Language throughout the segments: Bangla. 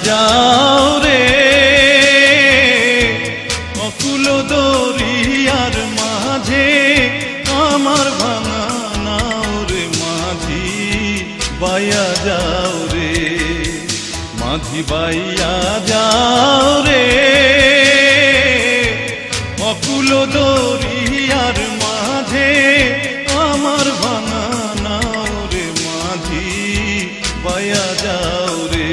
যাও রে অকুল দরিয়ার মাঝে আমার ভাঙা নাও রে মাঝি বাইয়া যাও রে মাঝি বাইয়া যাও রে অকুল দরিয়ার মাঝে আমার ভাঙা নাও রে মাঝি বাইয়া যাও রে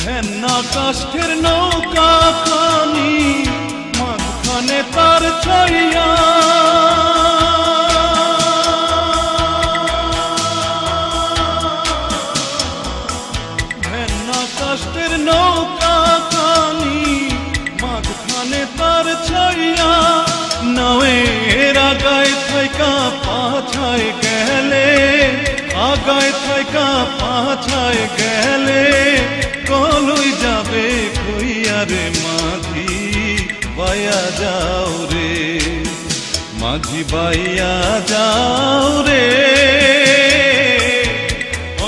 ভেন্না কাষ্ঠের নৌকা খানি মাঝখানে তার ছাইয়া ভেন্না কাষ্ঠের নৌকা খানি মাঝখানে তার ছাইয়া নাওয়ের আগায় থাইকা পাছায় গেলে আগায় থাইকা পাছায় গেলে কলই যাবে কইয়া রে মাঝি বাইয়া যাও রে মাঝি বাইয়া যাও রে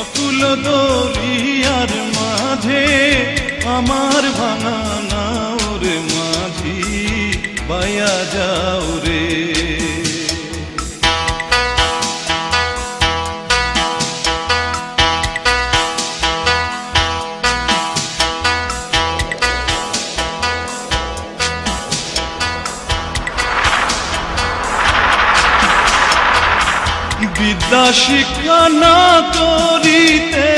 অকুল দরিয়ার মাঝে আমার ভাঙা নাও রে মাঝি বাইয়া যাও রে বিদ্যা শিক্ষা না করিতে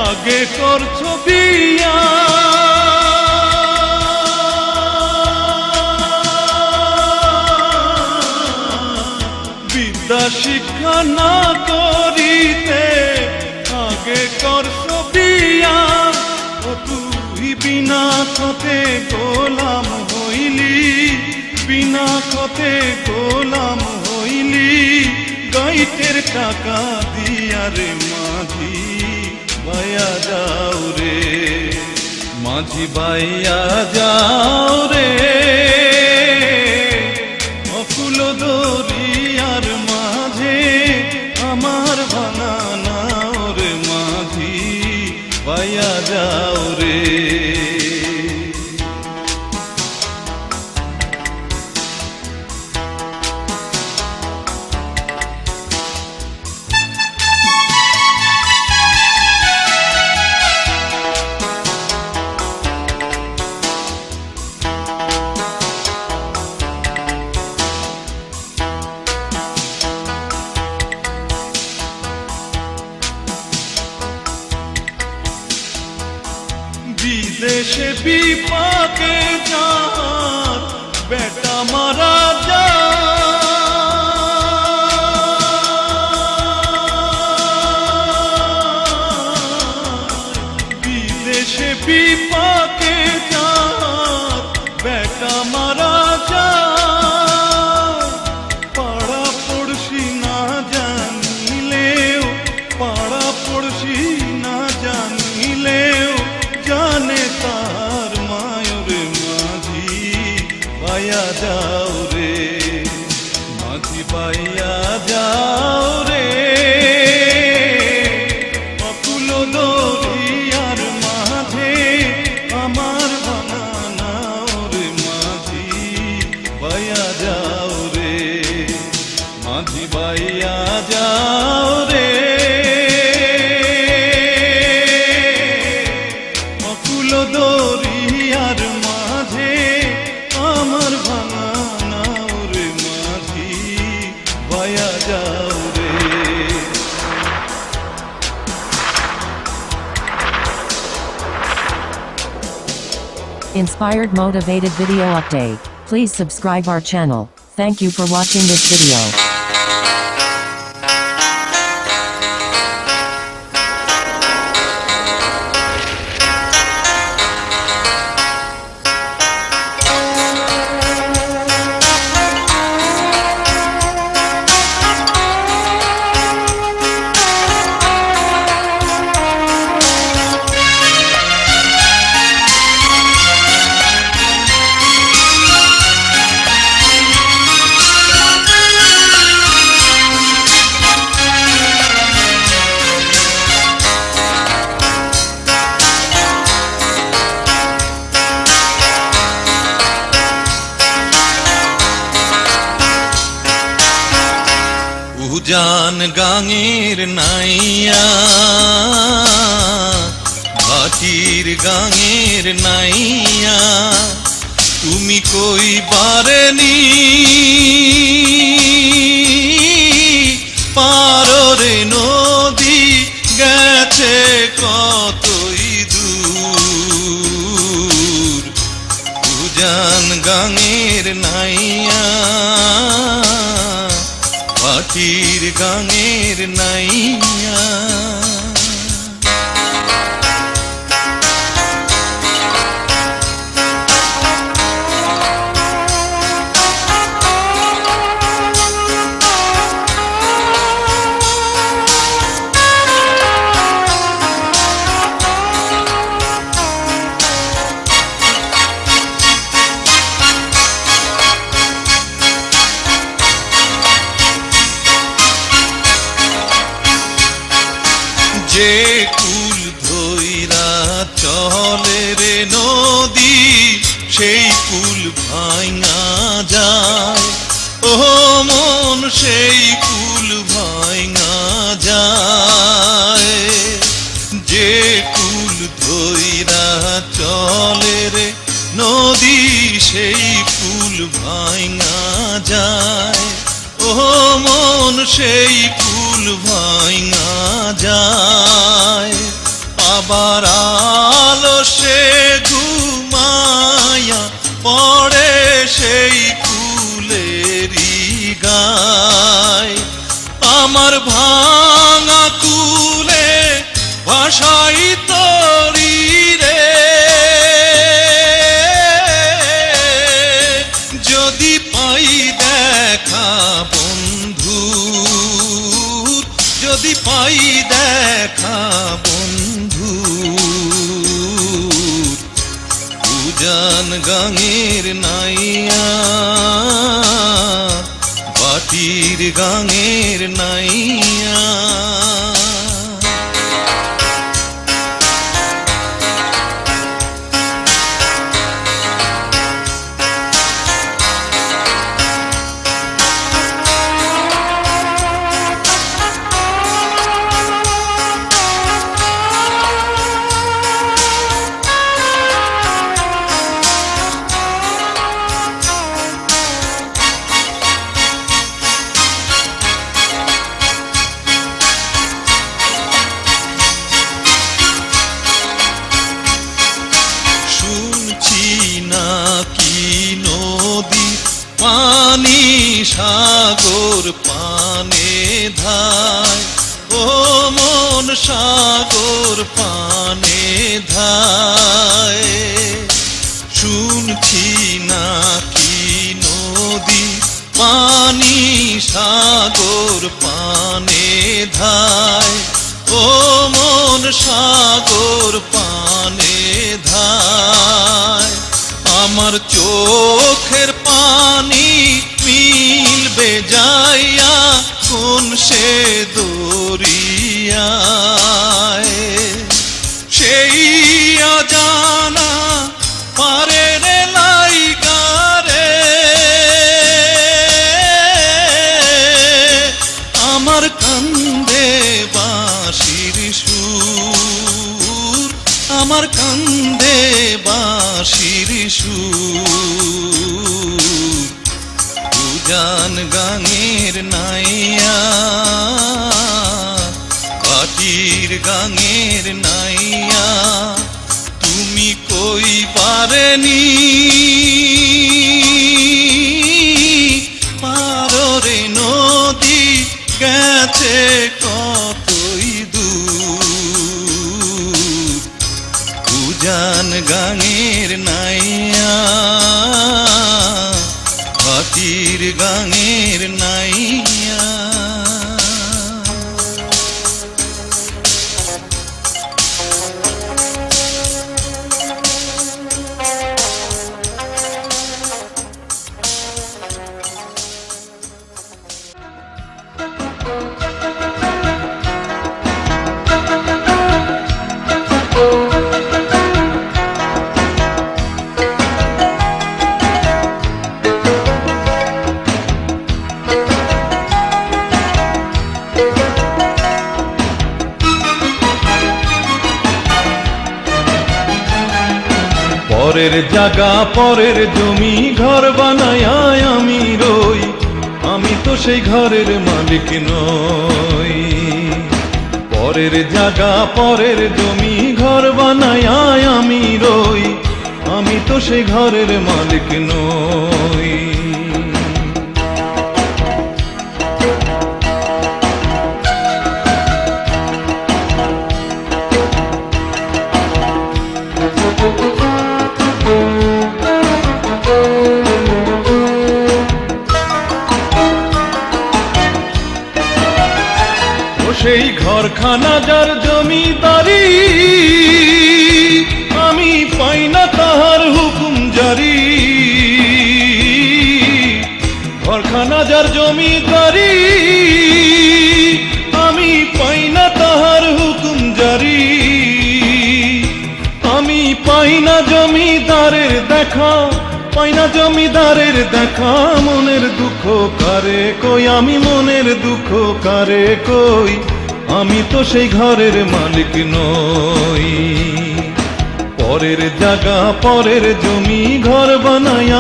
আগে করছো বিয়া বিদ্যা শিক্ষা না করিতে আগে করছো বিয়া ও তুই বিনা খতে গোলাম হইলি বিনা খতে গোলাম হইলি গাইতের টাকা দিয়া রে মাঝি বাইয়া যাও রে মাঝি বাইয়া যাও রে অকুল দরিয়ার মাঝে আমার ভাঙা নাও রে মাঝি বাইয়া যাও রে বিদেশে বিপাকে যার বেটা মারা যায় বিদেশে বিপাকে যার বেটা মারা যায় পাড়া পড়শি না জানিলেও পাড়া পড়শি না জানিলেও জানে তার মায়ুর মাঝি বাইয়া যাও রে মাঝি বাইয়া যাও রে অকুল দরিয়ার মাঝে আমার ভাঙা নাও রে মাঝি বাইয়া যাও রে মাঝি বাইয়া যাও রে দরিয়ার মাঝে আমার ভাঙা নাও রে মাঝি বাইয়া যাও রে Inspired motivated video update. Please subscribe our channel. Thank you for watching this video. উজান গাঙের নাইয়া ভাটির গাঙের নাইয়া তুমি কই বারেনি পাররে নদী গেছে কতই দূর উজান গাঙের নাইয়া ভাটির গাঙের নাইয়া যে কুল ধইরা চলে রে নদী সেই কুল ভাঙা যায় ও মন সেই কুল ভাঙা যায় যে কুল ধইরা চলে রে নদী সেই কুল ভাঙা যায় ও মন সেই কুল ভাঙা যায় আবার আলসে ঘুমায়া পড়ে সেই কুলেরই গায় আমার ভাঙা কুলে ভাষাই তরি রে যদি পাই দেখা বন্ধুর যদি পাই দেখা বন্ধুর উজান গাঙের নাইয়া ভাটির গাঙের নাইয়া পানি সাগর পানে ধায় ও মন সাগর পানে ধায় শুনছি নাকি নদী পানি সাগর পানে ধায় ও মন সাগর পানে ধায় আমার চোখের পানি মিলবে যাইয়া কোন সে দরিয়ায় সেই অজানা পারে রে লাইগারে আমার কান্দে বাঁশির সুর আমার কান্দে বাঁশির সুর উজান গাঙের নাইয়া ভাটির গাঙের নাইয়া তুমি কই পারেনি পাররে নদী গেছে কতই দূর উজান গাঙের নাইয়া ভাটির গাঙের নাইয়া পরের জায়গা পরের জমি ঘর বানায় আমি রই, আমি তো সেই ঘরের মালিক নই। পরের জায়গা পরের জমি ঘর বানায় আমি রই, আমি তো সেই ঘরের মালিক নই। সেই ঘরখানা যার জমিদারি, আমি পাই না তাহার হুকুম জারি। ঘরখানা যার জমিদারি, আমি পাই না তাহার হুকুম জারি। আমি পাই না জমিদারের দেখা, পাই না জমিদারের দেখা। মনের দুঃখ কারে কই, আমি মনের দুঃখ কারে কই, আমি তো সেই ঘরের মালিক নই। পরের জায়গা পরের জমি ঘর বানায়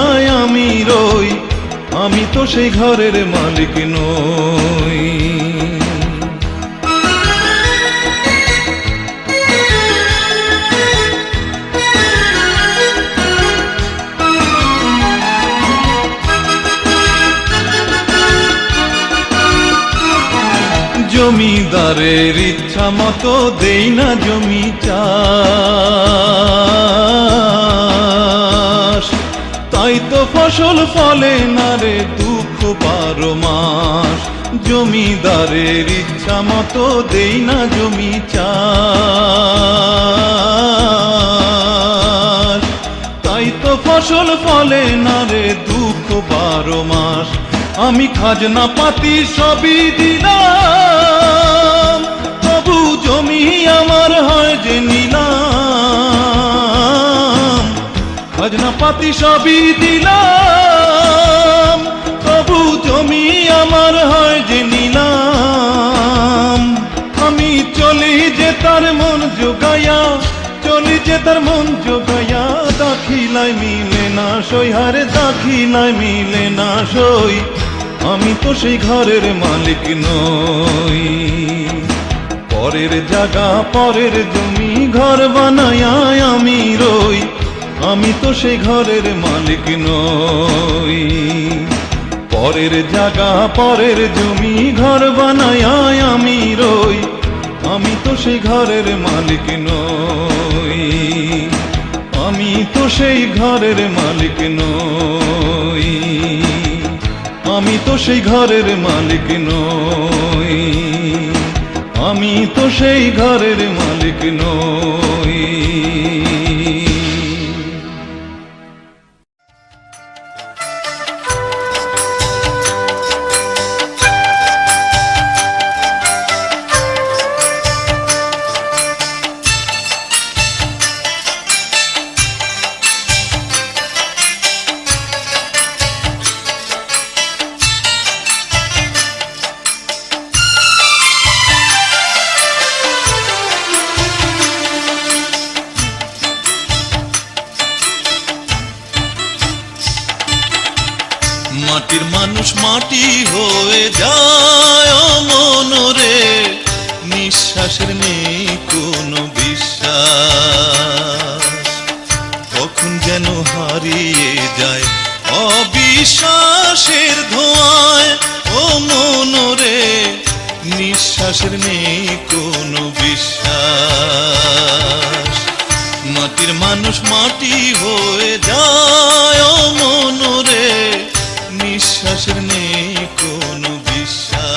আমি রই, আমি তো সেই ঘরের মালিক নই। জমিদারের ইচ্ছা মতো দেই না জমি চাষ, তাই তো ফসল ফলে না রে দুঃখ 12 মাস। জমিদারের ইচ্ছা মতো দেই না জমি চাষ, তাই তো ফসল ফলে না রে দুঃখ 12 মাস। আমি খাজনা পাতি সবই দিলাম, তবু জমি আমার হয় যে নিলাম। খাজনা পাতি সবই দিলাম, তবু জমি আমার হয় যে নিলাম। আমি চলি যে তার মন জোগায়া, চলি যে তার মন জোগায়া। দাখিলায় মিলে না সই, হারে দাখিলায় মিলে না সই, আমি তো সেই ঘরের মালিক নই। পরের জায়গা পরের জমি ঘর বানায় আমি রই, আমি তো সেই ঘরের মালিক নই। পরের জায়গা পরের জমি ঘর বানায় আমি রই, আমি তো সেই ঘরের মালিক নই। আমি তো সেই ঘরের মালিক নই, আমি তো সেই ঘরের মালিক নই। আমি তো সেই ঘরের মালিক নই। মাটির মানুষ মাটি হয়ে যায় মনরে, নিঃশ্বাসের নেই কোনো বিশ্বাস। কখন যেন হারিয়ে যায় অবিশ্বাসের ধোঁয়ায় ও মনরে, নিঃশ্বাসের নেই কোনো বিশ্বাস। মাটির মানুষ মাটি হয়ে যায় মনরে, নিঃশ্বাসের নেই কোনো বিশ্বাস।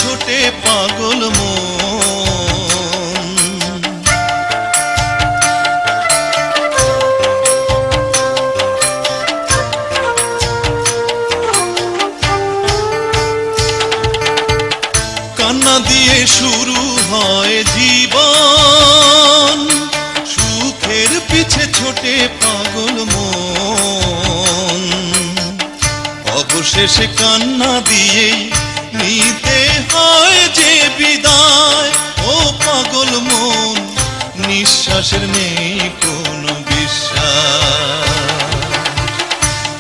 ছোটে পাগল মন। কান্না দিয়ে শুরু হয় জীবন, সুখের পিছে ছোটে পাগল মন। অবশেষে কান্না দিয়েই নিতে হয় যে বিদায়, ও পাগল মন নিঃশ্বাসের নেই কোনো বিশ্বাস।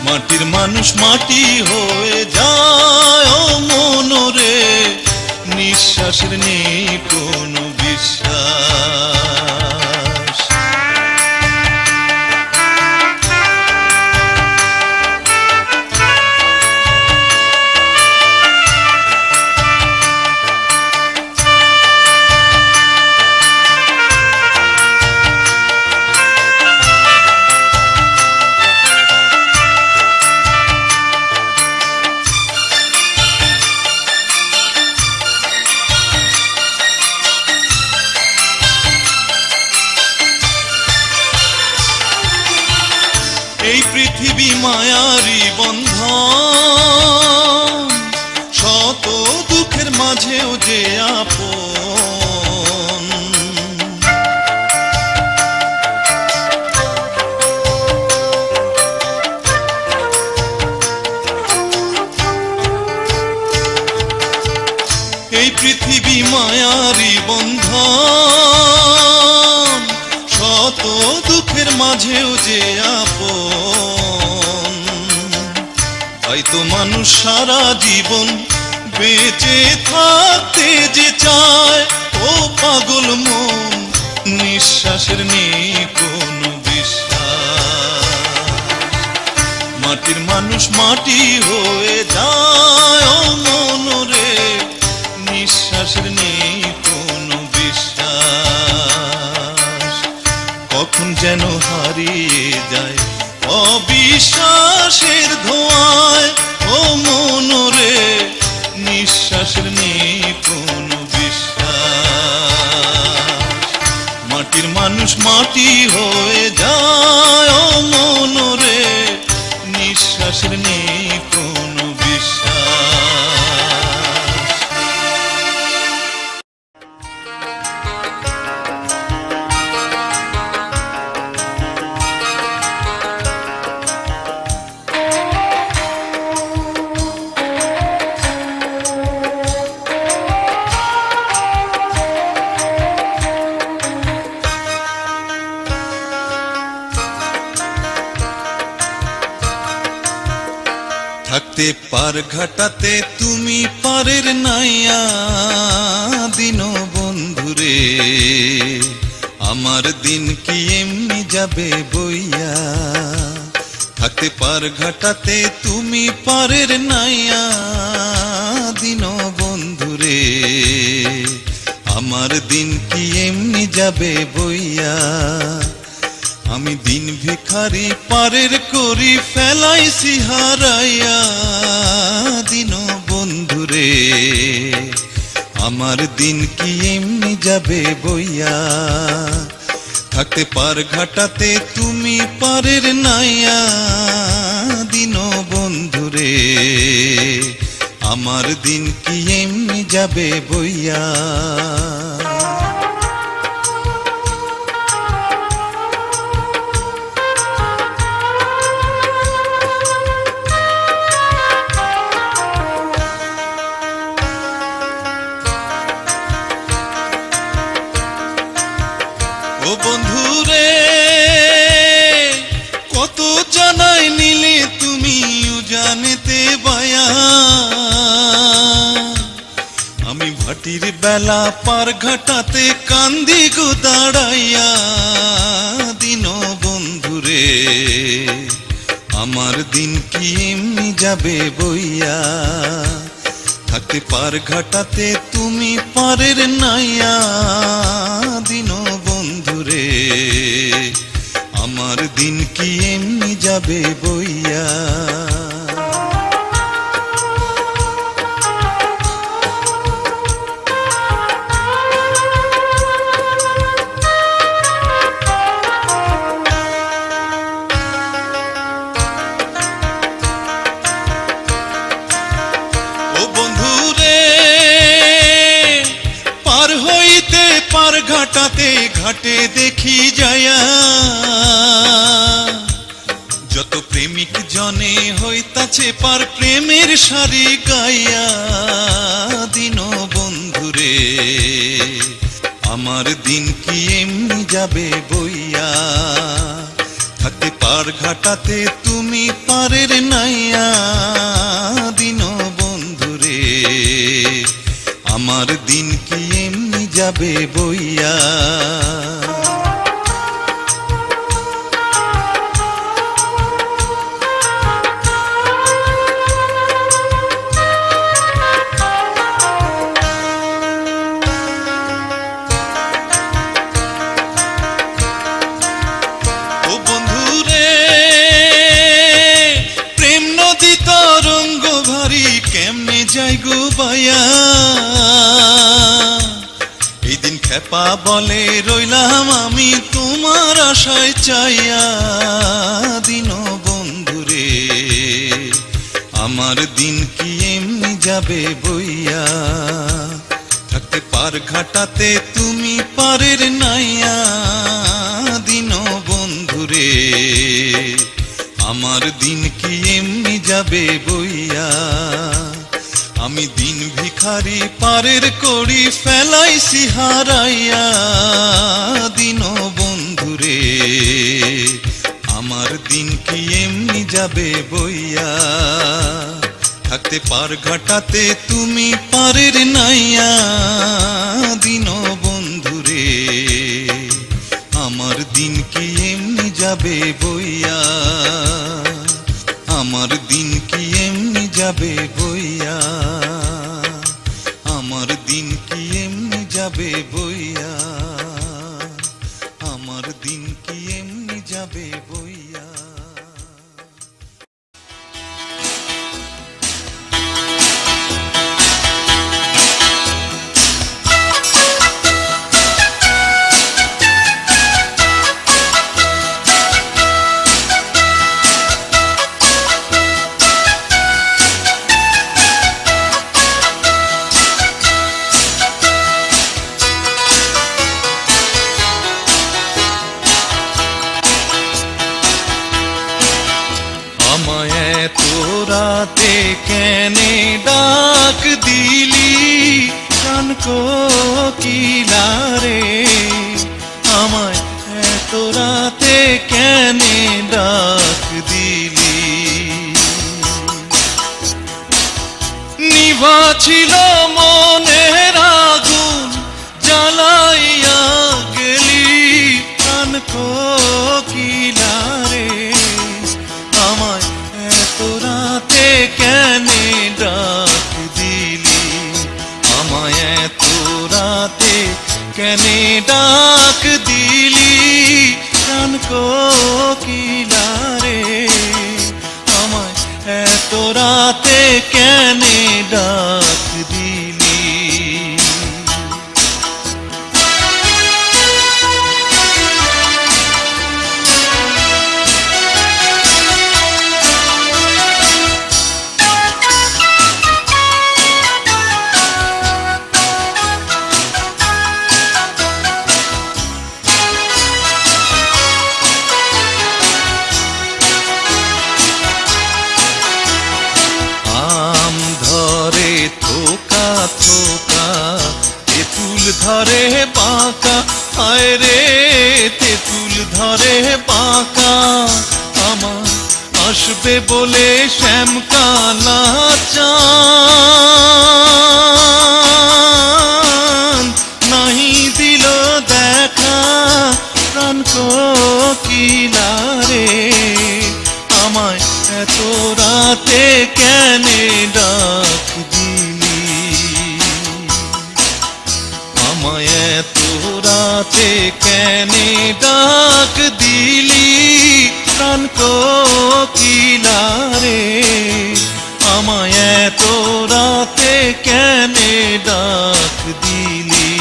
মাটির মানুষ মাটি হয়ে যায় ও মনরে, নিঃশ্বাসের নেই কোনো বিশ্বাস। এই পৃথিবী মায়ারি বন্ধন, শত দুঃখের মাঝেও যে আপন। এই পৃথিবী মায়ারি বন্ধন, শত দুঃখের মাঝেও যে আপন। তাই তো মানুষ সারা জীবন বেঁচে থাকতে যে চায়, ও পাগল মন নিঃশ্বাসের নেই কোনো বিশ্বাস। মাটির মানুষ মাটি হয়ে যায় ও মনরে, নিঃশ্বাসের নেই কোনো বিশ্বাস। কখন যেন হারিয়ে যায় অবিশ্বাসের ধোঁয়ায়, ও মনরে নিঃশ্বাসের নেই কোনো বিশ্বাস। মাটির মানুষ মাটি হয়ে যায় ও মনরে, নিঃশ্বাসের নেই কোনো বিশ্বাস। থাকতে পার ঘাটাতে তুমি পারের নাইয়া দিন বন্ধুরে, আমার দিন কি এমনি যাবে বইয়া। থাকতে পার ঘাটাতে তুমি পারের নাইয়া দিন বন্ধুরে, আমার দিন কি এমনি যাবে বইয়া। আমি দিন ভিখারি পারের করি ফেলাইছি হারাইয়া দিন বন্ধুরে, আমার দিন কি এমনি যাবে বইয়া। থাকতে পার ঘাটাতে তুমি পারের নাইয়া দিন বন্ধুরে, আমার দিন কি এমনি যাবে বইয়া। ও বন্ধুরে কত জানাই নিলে তুমিও জানেতে বায়া। আমি ভাটির বেলা পার ঘাটাতে কান্দি গো দাঁড়াইয়া দিন বন্ধুরে, আমার দিন কি এমনি যাবে বইয়া। থাকতে পার ঘাটাতে তুমি পারের নাইয়া দিন বন্ধুরে, আমার দিন কি এমনি যাবে বইয়া। পার ঘাটাতে ঘাটে দেখি যায়া যত প্রেমিক জনে হইতাছে পার প্রেমের সারি গাইয়া দিন বন্ধুরে আমার দিন কি এমনি যাবে বইয়া থাকতে পার ঘাটাতে তুমি পারের নাইয়া দিন বন্ধুরে আমার দিন কি এমনি যাবে বইয়া এই দিন খেপা বলে রইলাম আমি তোমার আশায় চাইয়া দিন বন্ধুরে আমার দিন কি এমনি যাবে বইয়া থাকতে পার ঘাটাতে তুমি পারের নাইয়া দিন বন্ধুরে আমার দিন কি এমনি যাবে বইয়া আমি দিন ভিখারি পারের করি ফেলাইছি হারাইয়া দিন বন্ধুরে আমার দিন কি এমনি যাবে বইয়া থাকতে পার ঘাটাতে তুমি পারের নাইয়া দিন বন্ধুরে আমার দিন কি এমনি যাবে বইয়া আমার দিন কি এমনি যাবে বইয়া আমার দিন কি এমনি যাবে বইয়া আমার দিন কি এমনি যাবে বইয়া রাতে কেনে ডাক দিলি কান কোকিলা রে আমায় এত রাতে কেনে ডাক দিলি নিভা ছিল মনের আগুন জ্বালাইয়া গেলি কান কোকিলা রে আমায় রাতে কেনে ডাক দিলি আমায় এত রাতে কেনে ডাক দিলি কান কোকিলা রে আমায় এত রাতে কেনে ডাক দিলি ধরে বাঁকা হায় রে তেঁতুল ধরে বাঁকা আমার আসবে বলে শ্যামকালা চাঁদ নাহি দিল দেখা প্রাণ কোকিলা রে আমায় এত রাতে কেনে ডাক দিলি আমায় এত রাতে কেনে ডাক দিলি প্রাণ কোকিলা রে আমায় এত রাতে কেনে ডাক দিলি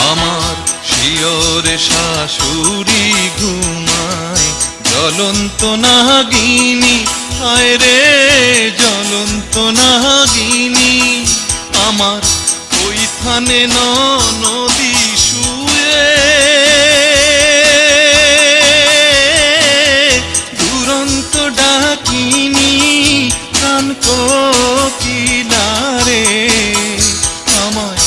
আমার শিয়রে শাশুড়ি ঘুমায় জ্বলন্ত নাগিনী, হায় রে জ্বলন্ত নাগিনী, আমার ওই থানে নদী শুয়ে দুরন্ত ডাকিনী প্রাণ কোকিলারে, আমায়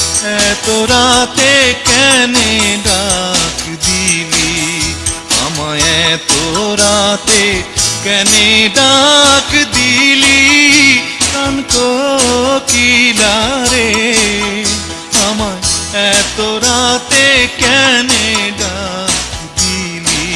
এত রাতে কেনে ডাক দিলি, আমায় এত রাতে কেনে ডাক দিলি প্রাণ কোকিলারে, আমায় এত রাতে কেনে ডাক দিলি।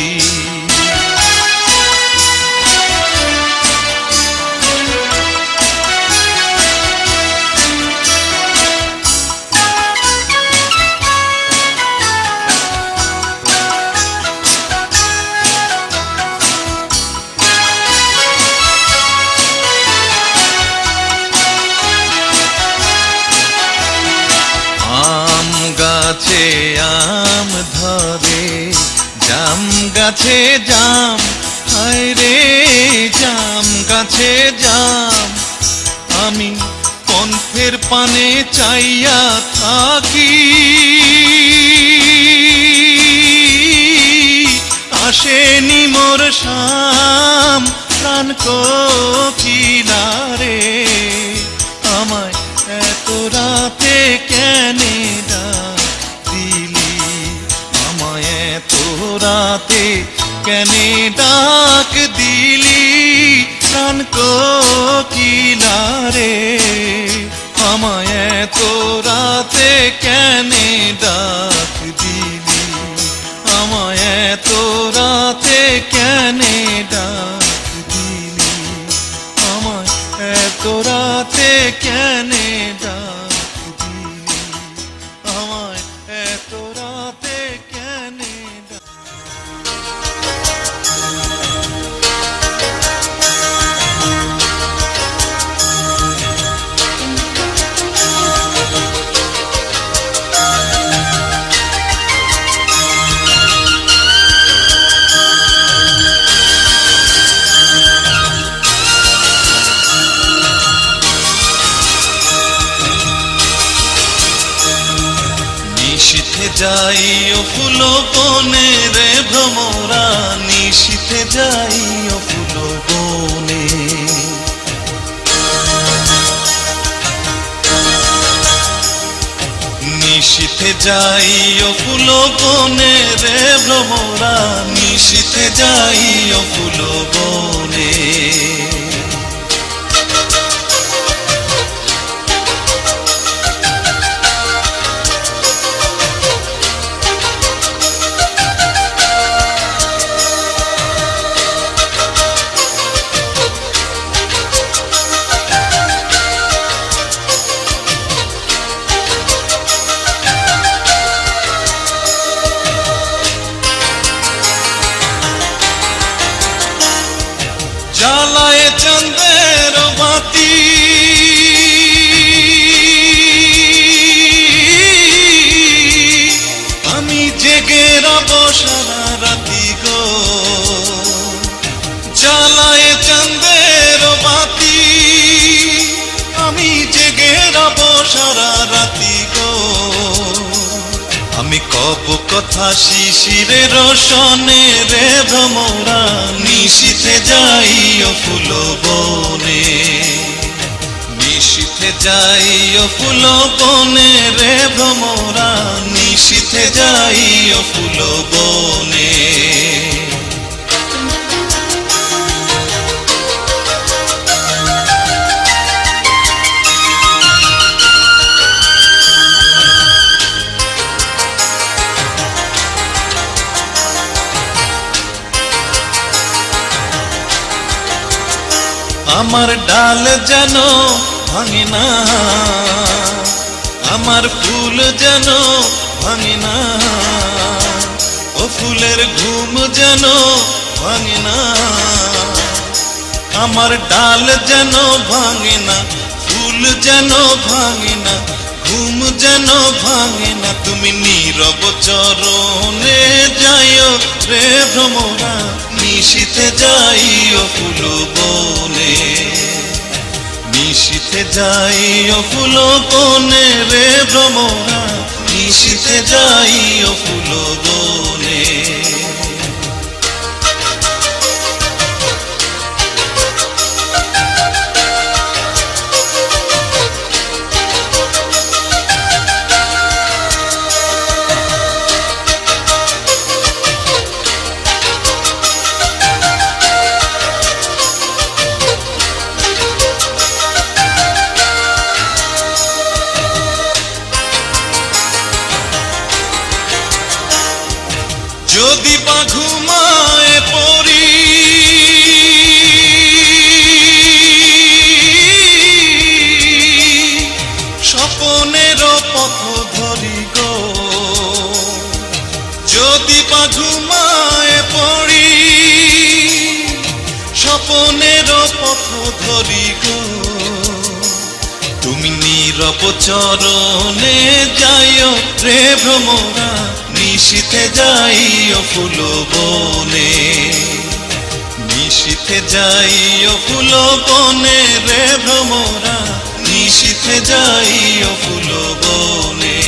গাছে আম ধরে, জাম গাছে জাম, হায় রে জাম গাছে জাম, আমি কণ্ঠের পানে চাইয়া থাকি, আসেনি মোর শাম প্রাণ কোকিলারে, আমায় এত রাতে কেনে ডাক দিলি, আমায় এত রাতে কেনে ডাক দিলি প্রাণ কোকিলারে, আমায় এত রাতে কেনে ডাক দিলি, আমায় এত রাতে কেনে ডাক দিলি, আমায় এত রাতে কেনে ডাক দিলি, আমায় এত রাতে কেনে ডাক। নিশীথে যাই ও ফুল বনে রে ভ্রমরা, নিশীথে যাই ও ফুল বনে, নিশীথে যাই ও ফুল বনে রে ভ্রমরা, নিশীথে যাই ও ফুল বনে, জ্বালায় চন্দ্রের বাতি, আমি জেগে রব সারা রাতি গো, জ্বালায় চন্দ্রের বাতি, আমি জেগে রব সারা রাতি গো, আমি কব কথা শিশিরের রোশনে রে ভ্রমরা, নিশীথে যাই ও ফুল বনে, নিশীথে যাই ও ফুল বনে রে ভ্রমরা, নিশীথে যাই ও ফুল বনে, আমার ডাল যেন ভাঙে না, আমার ফুল যেন ভাঙে না, ও ফুলের ঘুম যেন ভাঙে না, আমার ডাল যেন ভাঙে না, ফুল যেন ভাঙে না, ঘুম যেন ভাঙে না, তুমি নীরব চরণে যাইও রে ভ্রমরা, নিশীথে যাইও ফুল বনে, নিশীথে যাইও ফুল বনে রে ভ্রমরা, নিশীথে যাইও ফুল বনে। যদি বা ঘুমায় পড়ি স্বপনের পথ ধরি গো, যদি বা ঘুমায় পড়ি স্বপনের পথ ধরি গো, তুমি নীরব চরণে যাইও রে ভ্রমরা, নিশীথে যাইও ফুল বনে, নিশীথে যাইও ফুল বনে রে ভ্রমরা, নিশীথে যাইও ফুল বনে,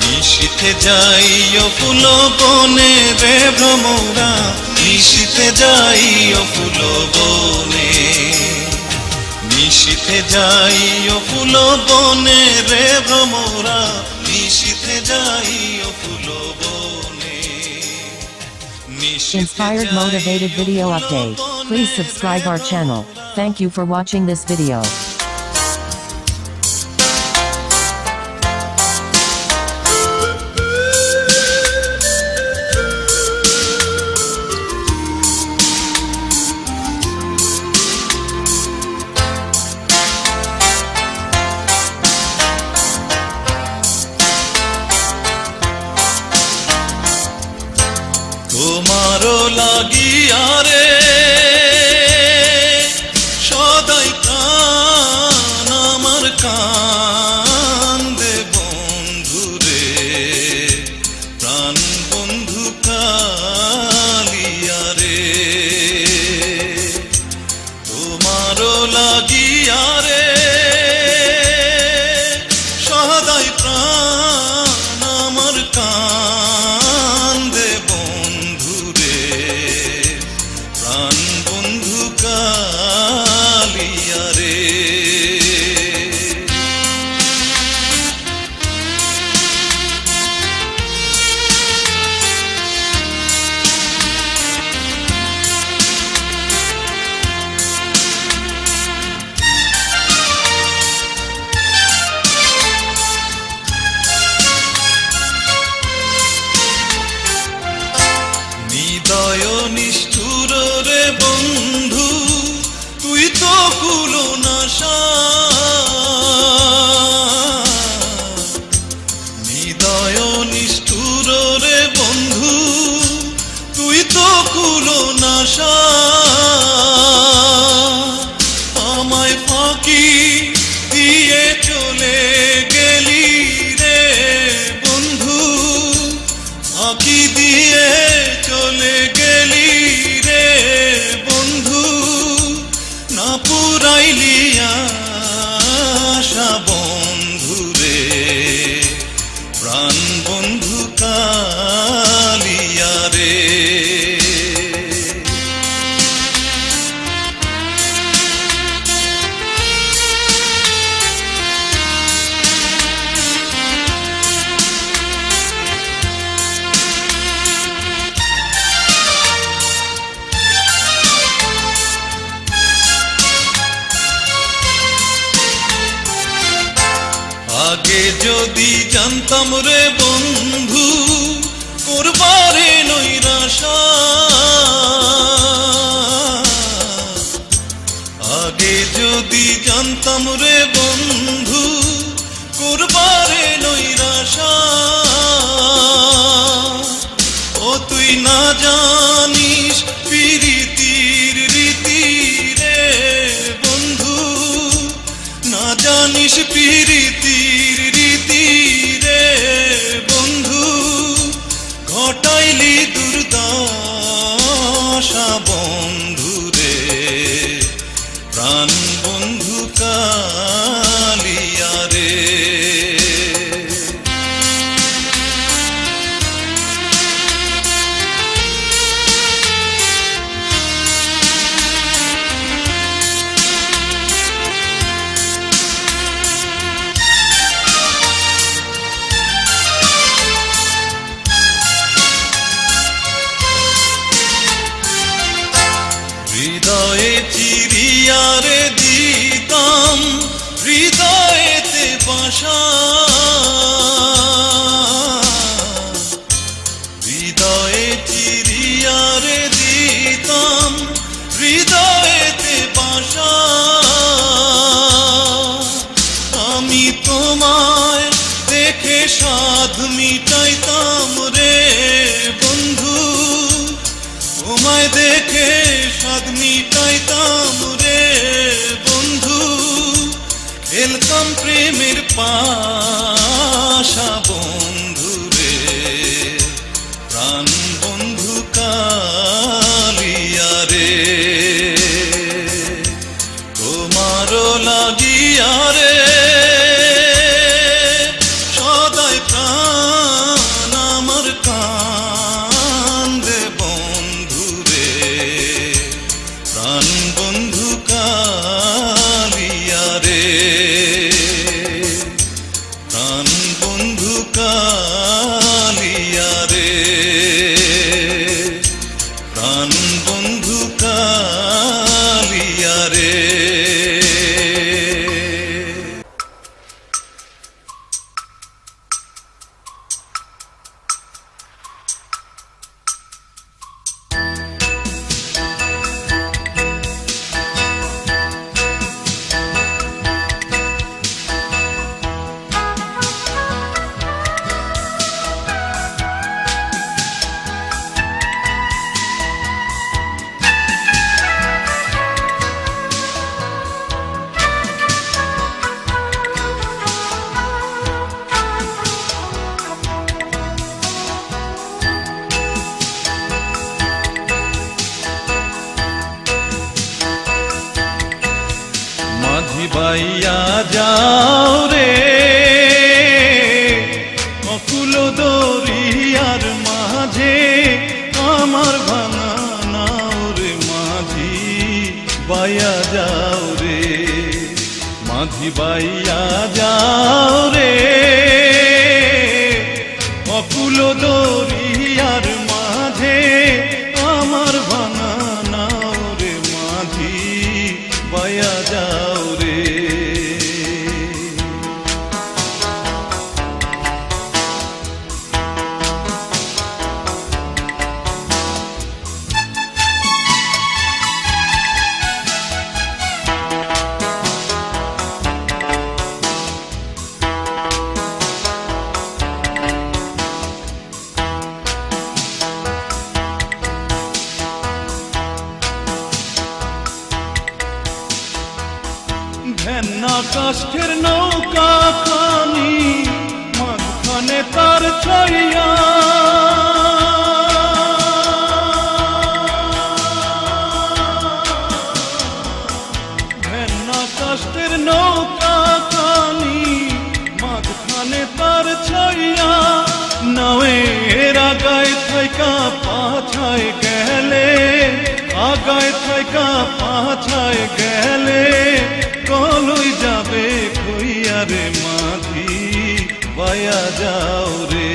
নিশীথে যাইও ফুল বনে রে ভ্রমরা, নিশীথে যাইও ফুল বনে, নিশীথে যাইও ফুল বনে রে ভ্রমরা, নিশীথে যাইও ফুল বনে। Inspired motivated video update. Please subscribe our channel. Thank you for watching this video. তোমারও লাগিয়া রে সদাই প্রাণ আমার কান্দে বন্ধু রে, প্রাণ বন্ধু কালিয়া রে, তোমারও লাগিয়া রে সদাই প্রাণ আমার কান্দে বন্ধু রে, প্রাণ বন্ধু কালিয়া রে। হৃদয় নিষ্ঠুর রে বন্ধু, তুই তো কুলো নাশা, হৃদয় নিষ্ঠুর রে বন্ধু, তুই তো কুলো নাশা, আমায় ফাঁকি দিয়ে চলে গেলি রে বন্ধু, ফাঁকি দিয়ে চলে গেলি রে বন্ধু, না পুরাইলি আশা বন্ধু রে, প্রাণ বন্ধু কালিয়া রে। আগে যদি জানতাম রে বন্ধু করবারে নৈরাশা, আগে যদি জানতাম রে বন্ধু করবারে নৈরাশা, ও তুই না জানিস প্রীতির রীতি রে বন্ধু, না জানিস প্রীতির রীতি রে বন্ধু, ঘটাইলি দুর্দশা ভাষা বন্ধুরে, প্রাণ বন্ধু কালিয়া রে। হৃদয়ে চিরিয়ারে দিতাম হৃদয়েতে বাসা, হৃদয়ে চিরিয়ারে দিতাম হৃদয়েতে বাসা। আমি তোমায় দেখে সাধ মিটাইতাম রে বন্ধু, তোমায় দেখে সাধ মিটাইতাম রে বন্ধু। খেলতাম প্রেমের পাশা বন্ধু রে, প্রাণ বন্ধু কালিয়া রে। তোমারও লাগিয়া রে সদাই প্রাণ আমার কান্দে বন্ধু রে, প্রাণ বন্ধু কালিয়া রে, প্রাণ বন্ধু কালিয়া রে, প্রাণ বন্ধু কালিয়া রে। মাঝি বাইয়া যাও রে অকুল দরিয়ার মাঝে, আমার ভাঙা নাও রে মাঝি বাইয়া যাও রে। মাঝি বাইয়া যাও রে অকুল দরিয়ার মাঝে, আমার ভাঙা নাও রে মাঝি বাইয়া যাও রে। ভেন্না কাষ্ঠের নৌকা খানি মাঝখানে তার ছড়িয়া, ভেন্না কাষ্ঠের নৌকা খানি মাঝখানে তার ছড়িয়া। নাওয়ের আগায় থাইকা পাছায় গেলে, আগায় থাইকা পাছায় গেলে, কলই যাবে কইয়া রে মাঝি বাইয়া যাও রে,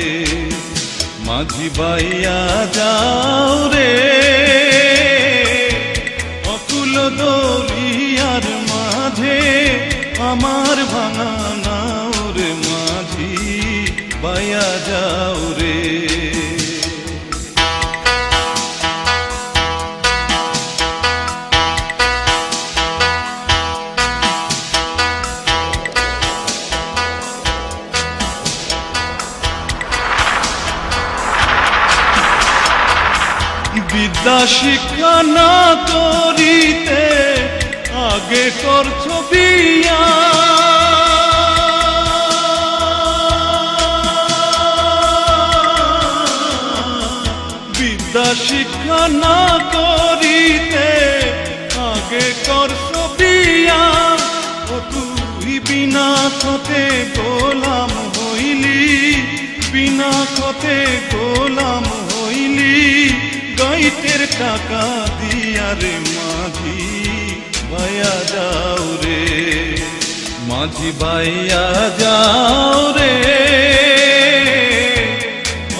মাঝি বাইয়া যাও রে অকুল দরিয়ার মাঝে, আমার ভাঙা নাও রে মাঝি বাইয়া যাও রে। বিদ্যা শিক্ষা না করিতে আগে করছো বিয়া, বিদ্যা বিদ্যা শিক্ষা না করিতে আগে করছ বিয়া, ও তুই বিনা খতে গোলাম হইলি, বিনা খতে গোলাম হইলি, গাইতের টাকা দিয়া রে মাঝি ভাইয়া যাও রে, মাঝি ভাইয়া যাও রে,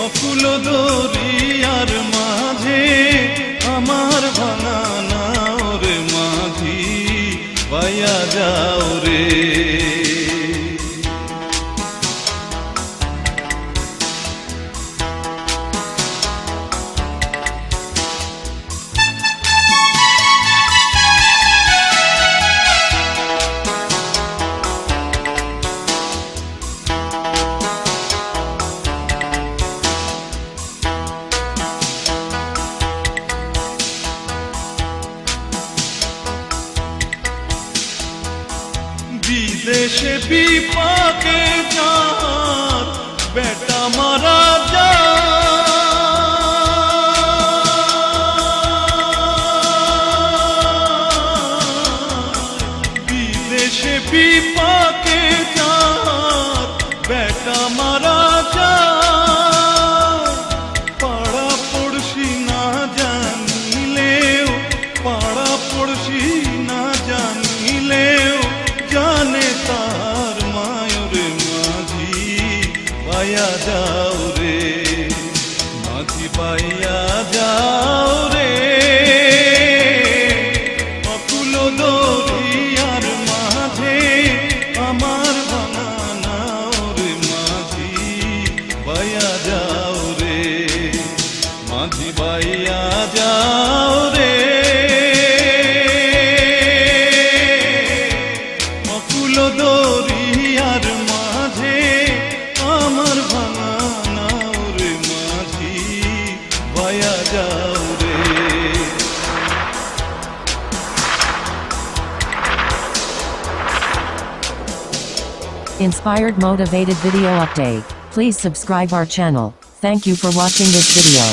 অকুল দরিয়ার মাঝে আমার ভাঙা নাও রে মাঝি ভাইয়া যাও রে। বিদেশে বিপাকে যার বেটা মারা যায়, বিদেশে বিপাকে যার বেটা মারা যায়, পাড়া পড়শি না জানিলেও, পাড়া পড়শি না জানিলেও জানে তার মায়রে মাঝি পাইয়া যাও রে, মাঝি পাইয়া যাও রে, অকুল দরিয়ার মাঝে আমার ভাঙা নাও রে মাঝি পাইয়া যাও রে, মাঝি পাইয়া যাও রে, দরিয়ার মাঝে আমার ভাঙা নাও রে মাঝি ভাইয়া যাও রে। Inspired motivated video update. Please subscribe our channel. Thank you for watching this video.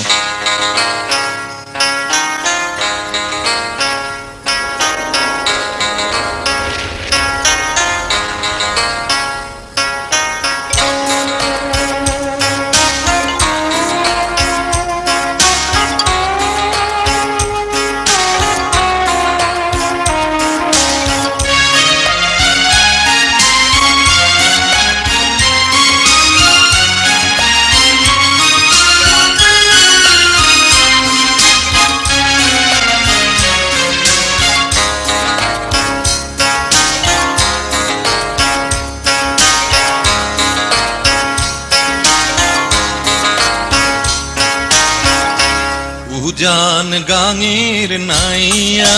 উজান গাঙের নাইয়া,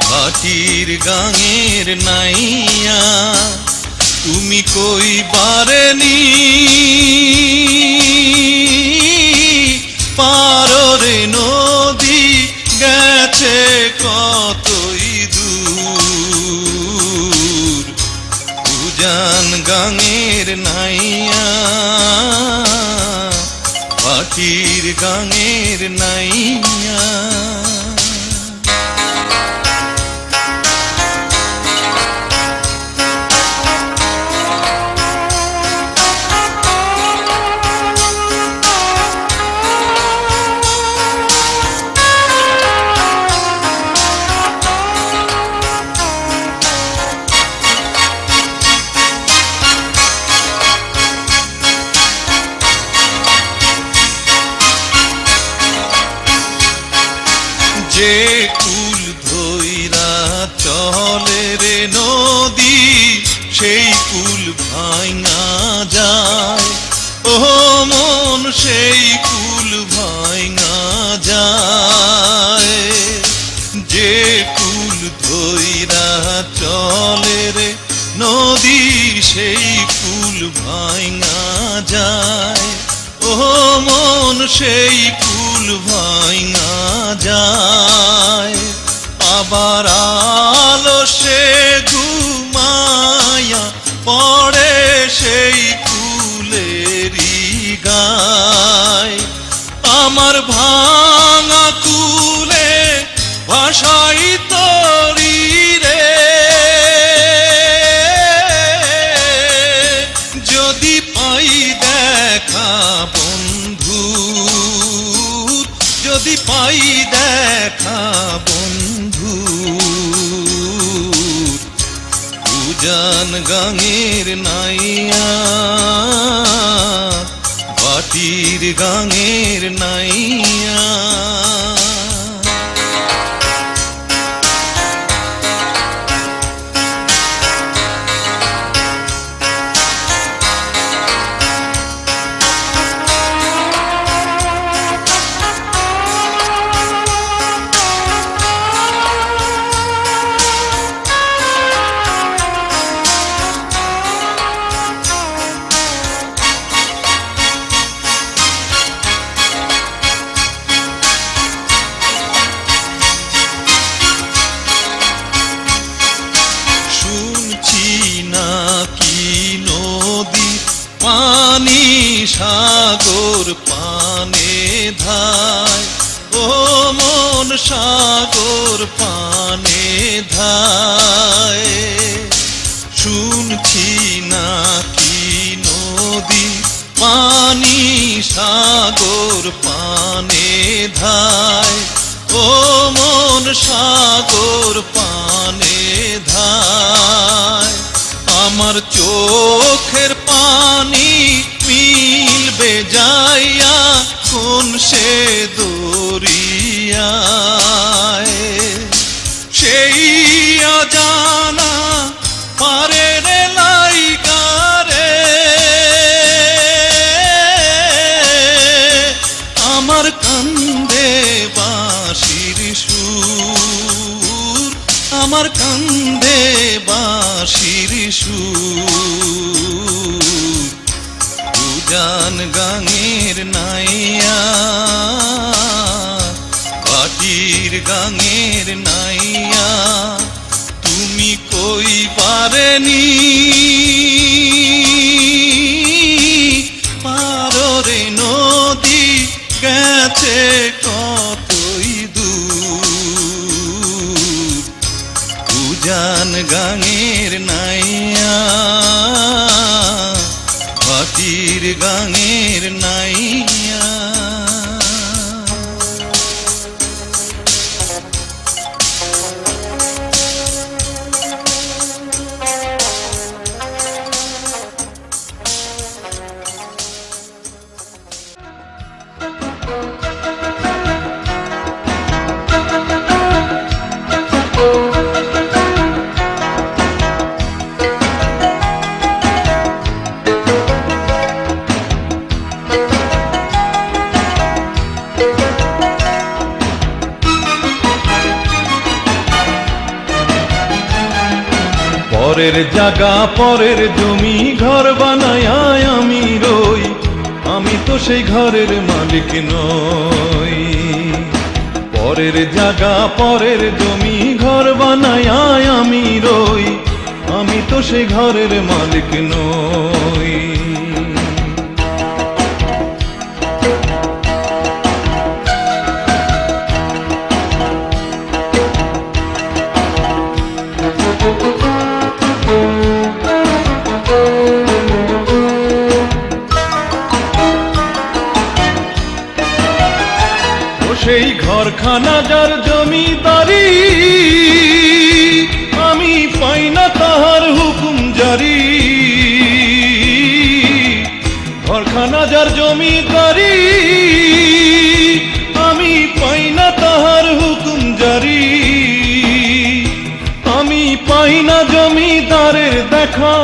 ভাটির গাঙের নাইয়া, তুমি কই বারেনি পাররে নদী গেছে কতই দূর, উজান গাঙের নাইয়া, ভাটির গাঙের নাইয়া। যে কুল ধইরা চলে রে নদী, সেই কুল ভাঙা যায়, ও মন সেই কুল ভাঙা যায়, যে কুল ধইরা চলে রে নদী, সেই কুল ভাঙা যায়, ও মন সেই কুল ভাঙা যায়, আবার আলসে ঘুমায়া পড়ে সেই কুলেরই গায়, আমার ভাঙা কুলে ভাষাই তরি রে, যদি পাই দেখা বন্ধু, যদি পাই দেখা বন্ধু, উজান গাঙের নাইয়া, বাটির গাঙের নাইয়া। পানি সাগর পানে ধায়, ও মন সাগর পানে ধায়। শুনছি নাকি নদী পানি সাগর পানে ধায়, ও মন সাগর পানে ধায়। আমার চোখের পানি মিলবে যাইয়া কোন সে দরিয়ায়, সেই অজানা পারে রে লাইগারে। আমার কান্দে বাঁশির সুর, আমার কান্দে বাঁশির সুর, উজান গাঙের নাইয়া, বাটির গাঙের নাইয়া। তুমি কই পারেনি পারে নদী, গেছে কতই দূর, উজান গাঙের নাইয়া, বাটির গাঙের নাইয়া। পরের জায়গা পরের জমি ঘর বানায় আমি রই, আমি তো সেই ঘরের মালিক নই। পরের জায়গা পরের জমি ঘর বানায় আমি রই, আমি তো সেই ঘরের মালিক নই। সেই ঘরখানা যার জমিদারি, আমি পাই না তাহার হুকুম জারি। ঘরখানা যার জমিদারি, আমি পাই না তাহার হুকুম জারি। আমি পাই না জমিদারের দেখা,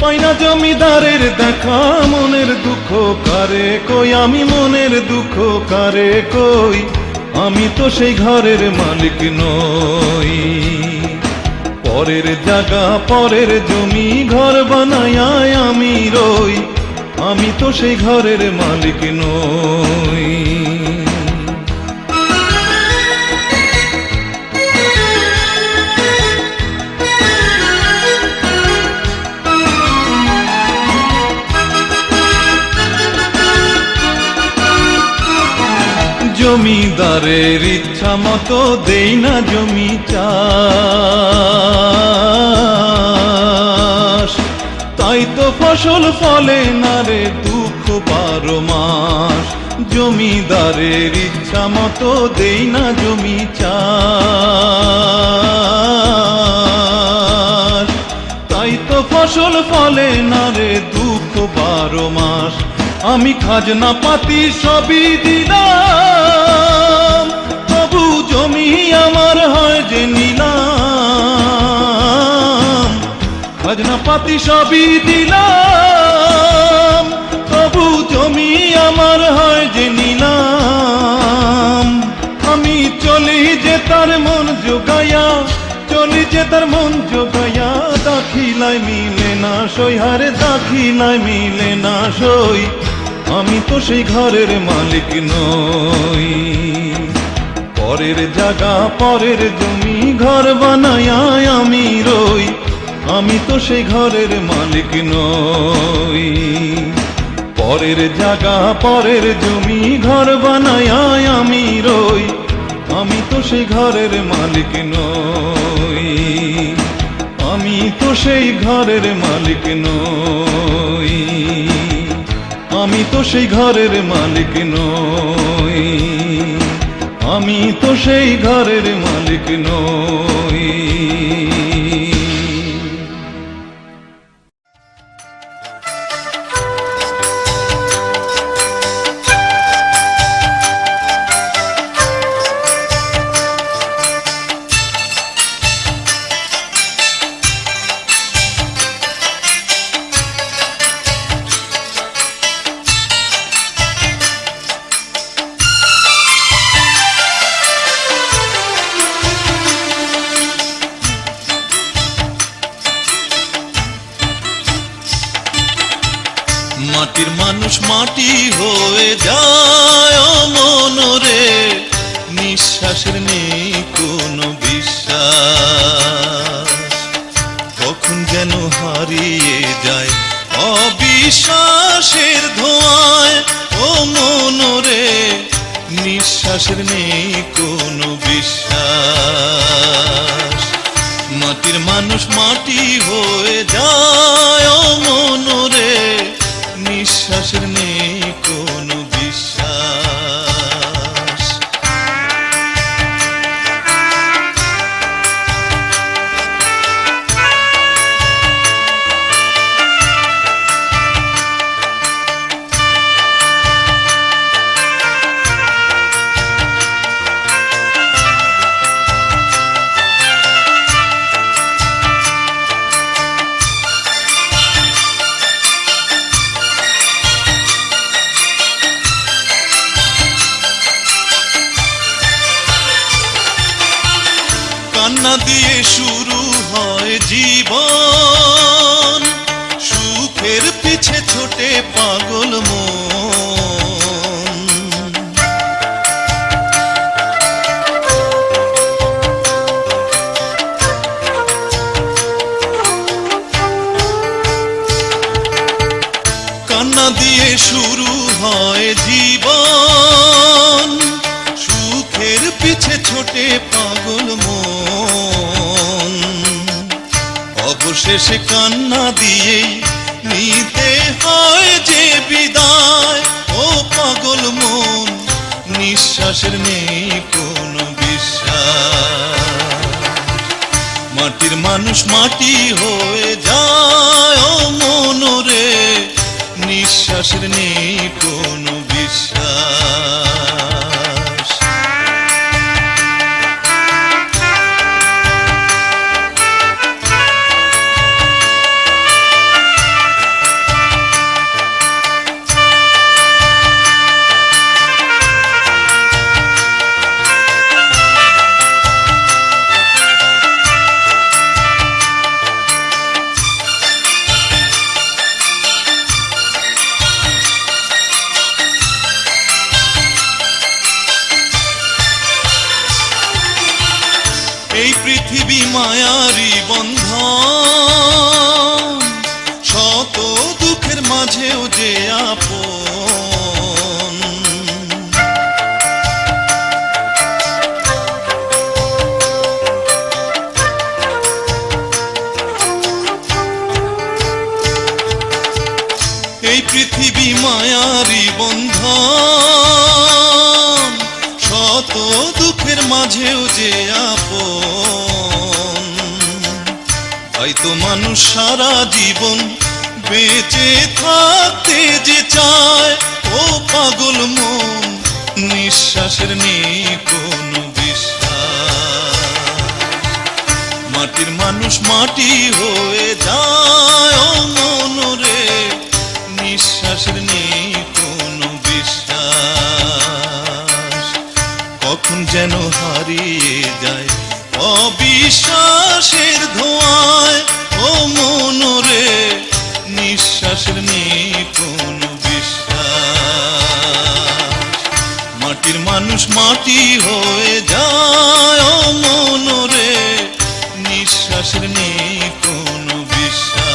পাই না জমিদারের দেখা। মনের দুঃখ কারে কই, আমি মনের দুঃখ কারে কই, আমি তো সেই ঘরের মালিক নই। পরের জায়গা পরের জমি ঘর বানায় আমি রই, আমি তো সেই ঘরের মালিক নই। জমিদারের ইচ্ছা মতো দেই না জমি চাষ, তাই তো ফসল ফলে না রে দুঃখ 12 মাস। জমিদারের ইচ্ছা মতো দেই না জমি চাষ, তাই তো ফসল ফলে না রে দুঃখ 12 মাস। আমি খাজনা পাতি সবই দিলাম, তবু জমি আমার হয় যে নিলাম। খাজনা পাতি সবই দিলাম, তবু জমি আমার হয় যে নিলাম। আমি চলি যে তার মন জোগায়া, চলি যে তার মন জোগায়া, দাখিলায় মিলে না সই, হারে দাখিলায় মিলে না সই। আমি তো সেই ঘরের মালিক নই, পরের জায়গা পরের জমি ঘর বানায়া আমি রই। আমি তো সেই ঘরের মালিক নই, পরের জায়গা পরের জমি ঘর বানায়া আমি রই। আমি তো সেই ঘরের মালিক নই, আমি তো সেই ঘরের মালিক নই, আমি তো সেই ঘরের মালিক নই, আমি তো সেই ঘরের মালিক নই। মাটির মানুষ মাটি হয়ে যায় মনরে, নিঃশ্বাসের নেই কোনো বিশ্বাস। কখন যেন হারিয়ে যায় অবিশ্বাসের ধোঁয়ায় ও মনরে, নিঃশ্বাসের নেই কোনো বিশ্বাস। মাটির মানুষ মাটি হয়ে যায় মনরে, নিঃশ্বাসের নেই কোনো বিশ্বাস। কান্না দিয়ে শুরু হয় জীবন, সুখের পিছে ছোটে পাগল মন। কান্না দিয়ে শুরু হয় জীবন, সুখের পিছে ছোটে পাগল মন। অবশেষে কান্না দিয়েই নিতে হয় যে বিদায় ও পাগল মন, নিঃশ্বাসের নেই কোনো বিশ্বাস। মাটির মানুষ মাটি হয়ে যায় ও মনরে, নিঃশ্বাসের নেই কোনো বিশ্বাস। এই পৃথিবী মায়ারি বন্ধন, শত দুঃখের মাঝেও যে আপন। মাঝেও যে আপন। তাই তো মানুষ সারা জীবন বেঁচে থাকতে যে চায়, ও পাগল মন নিঃশ্বাসের নেই কোনো বিশ্বাস। মাটির মানুষ মাটি হয়ে যায়, ও মন রে নিঃশ্বাসের নেই কোনো বিশ্বাস। কখন যেন হারিয়ে যায় অবিশ্বাসের ধোঁয়ায়, ও মন রে নিঃশ্বাসের নেই কোনো বিশ্বাস। মাটির মানুষ মাটি হয়ে যায়, ও মন রে নিঃশ্বাসের নেই কোনো বিশ্বাস।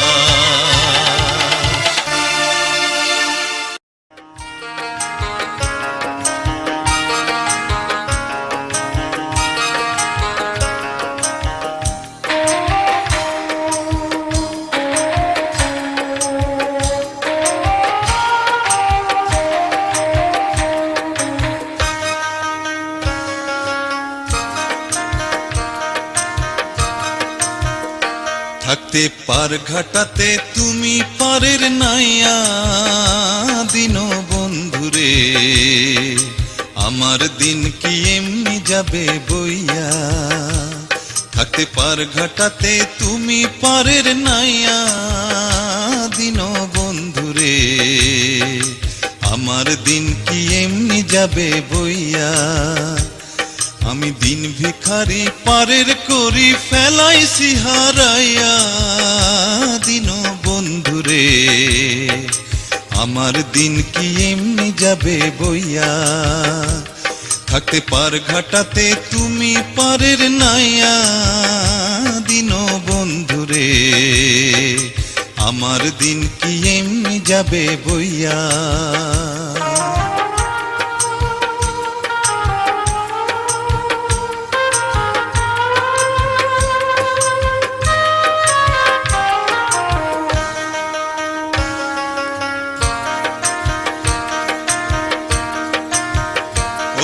থাকতে পার ঘাটাতে তুমি পারের নাইয়া দিন বন্ধুরে, আমার দিন কি এমনি যাবে বইয়া। থাকতে পার ঘাটাতে তুমি পারের নাইয়া দিন বন্ধুরে, আমার দিন কি এমনি যাবে বইয়া। আমি দিন ভিখারি পারের করি ফেলাইছি হারাইয়া দিন বন্ধুরে, আমার দিন কি এমনি যাবে বইয়া। থাকতে পার ঘাটাতে তুমি পারের নাইয়া দিন বন্ধুরে, আমার দিন কি এমনি যাবে বইয়া।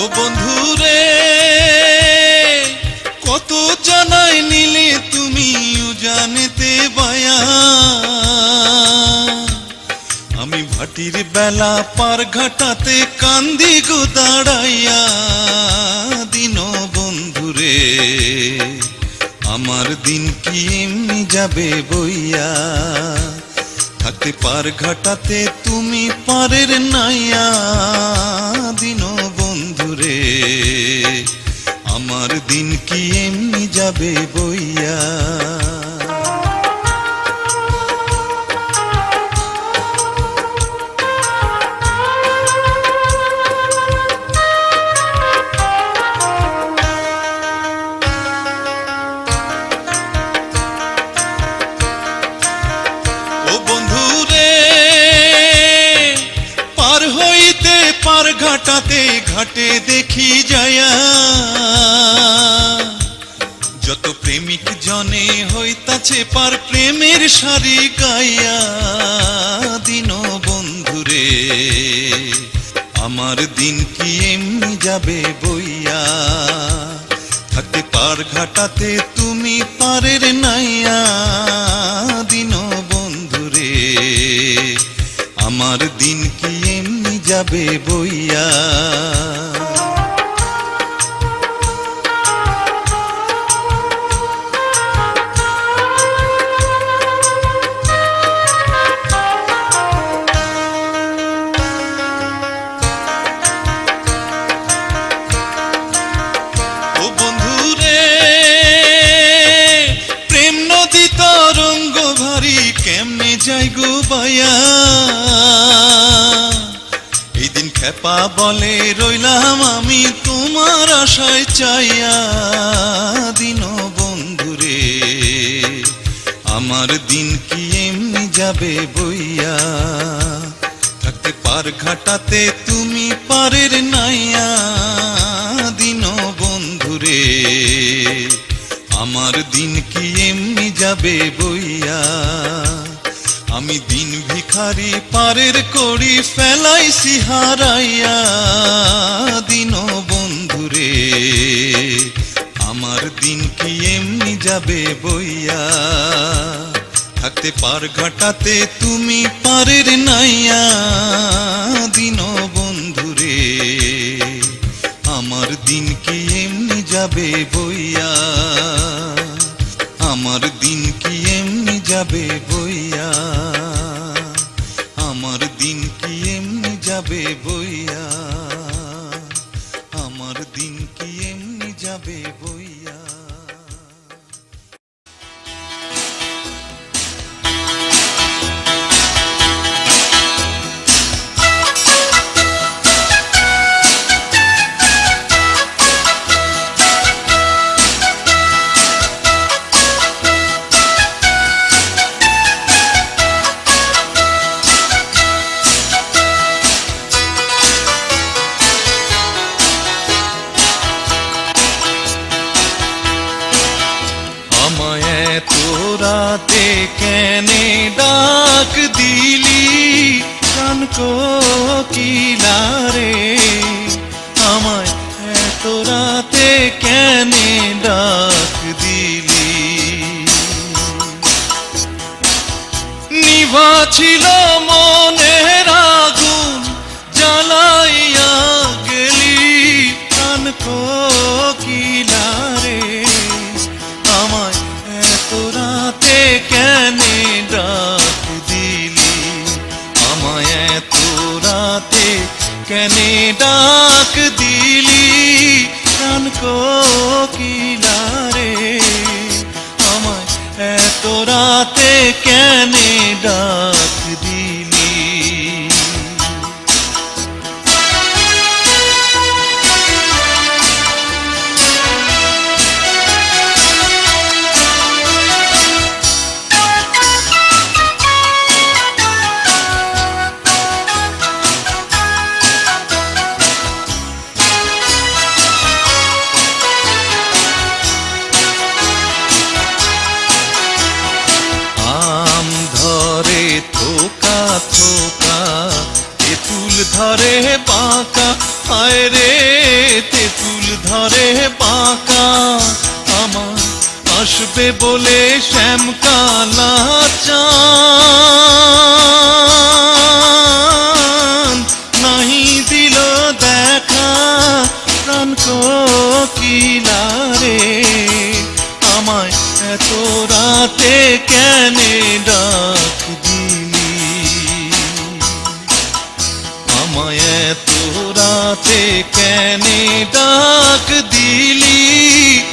ও বন্ধুরে কত জানাই নিলে তুমিও জানেতে বায়া। আমি ভাটির বেলা পার ঘাটাতে কান্দি গো দাঁড়াইয়া দিন বন্ধুরে, আমার দিন কি এমনি যাবে বইয়া। থাকতে পার ঘাটাতে তুমি পারের নাইয়া দিন বন্ধুরে, আমার দিন কি এমনি যাবে বইয়া। ও বন্ধুরে পার হইতে পার ঘাটাতে ঘাটে দেখি যায়া, যত প্রেমিক জনে হইতাছে পার প্রেমের সারি গাইয়া দিন বন্ধুরে, আমার দিন কি এমনি যাবে বইয়া। থাকতে পার ঘাটাতে তুমি পারের নাইয়া দিন বন্ধুরে, আমার দিন কি এমনি যাবে বইয়া। ও বন্ধুরে প্রেম নদী তরঙ্গ ভারী কেমনে যাই গো বায়া। এই দিন খেপা বলে রইলাম আমি তোমার আশায় চাইয়া দিন বন্ধুরে, আমার দিন কি এমনি যাবে বইয়া। থাকতে পার ঘাটাতে তুমি পারের নাইয়া দিন বন্ধুরে, আমার দিন কি এমনি যাবে বইয়া। আমি দিন ভিখারি পারের করি ফেলাইছি হারাইয়া দিন বন্ধুরে, যাবে বইয়া থাকতে পার ঘাটাতে তুমি পারের নাইয়া দিন বন্ধুরে আমার দিন কি এমনি যাবে বইয়া আমার দিন কি এমনি যাবে বইয়া আমার দিন কি এমনি যাবে বইয়া আমার দিন কি এমনি যাবে বইয়া রাতে কেনে ডাক দিলি কান কোকিলা রে আমায় এত রাতে কেনে ডাক দিলি নিভা ছিল মনের আগুন জ্বালাইয়া গেলি কান কোকিলা রে আমায় রাতে কেনে ডাক দিলি আমায় এত রাতে কেনে ডাক দিলি কান কোকিলা রে আমায় এত রাতে কেনে ডাক দিলি থোকা থোকা তেঁতুল ধরে বাঁকা হায় রে তেঁতুল ধরে বাঁকা আমার আসবে বলে শ্যামকালা চান নাহি দিল দেখা প্রাণ কোকিলা রে আমায় এত রাতে কেনে ডাক দিলি আমায় এত রাতে কেনে ডাক দিলি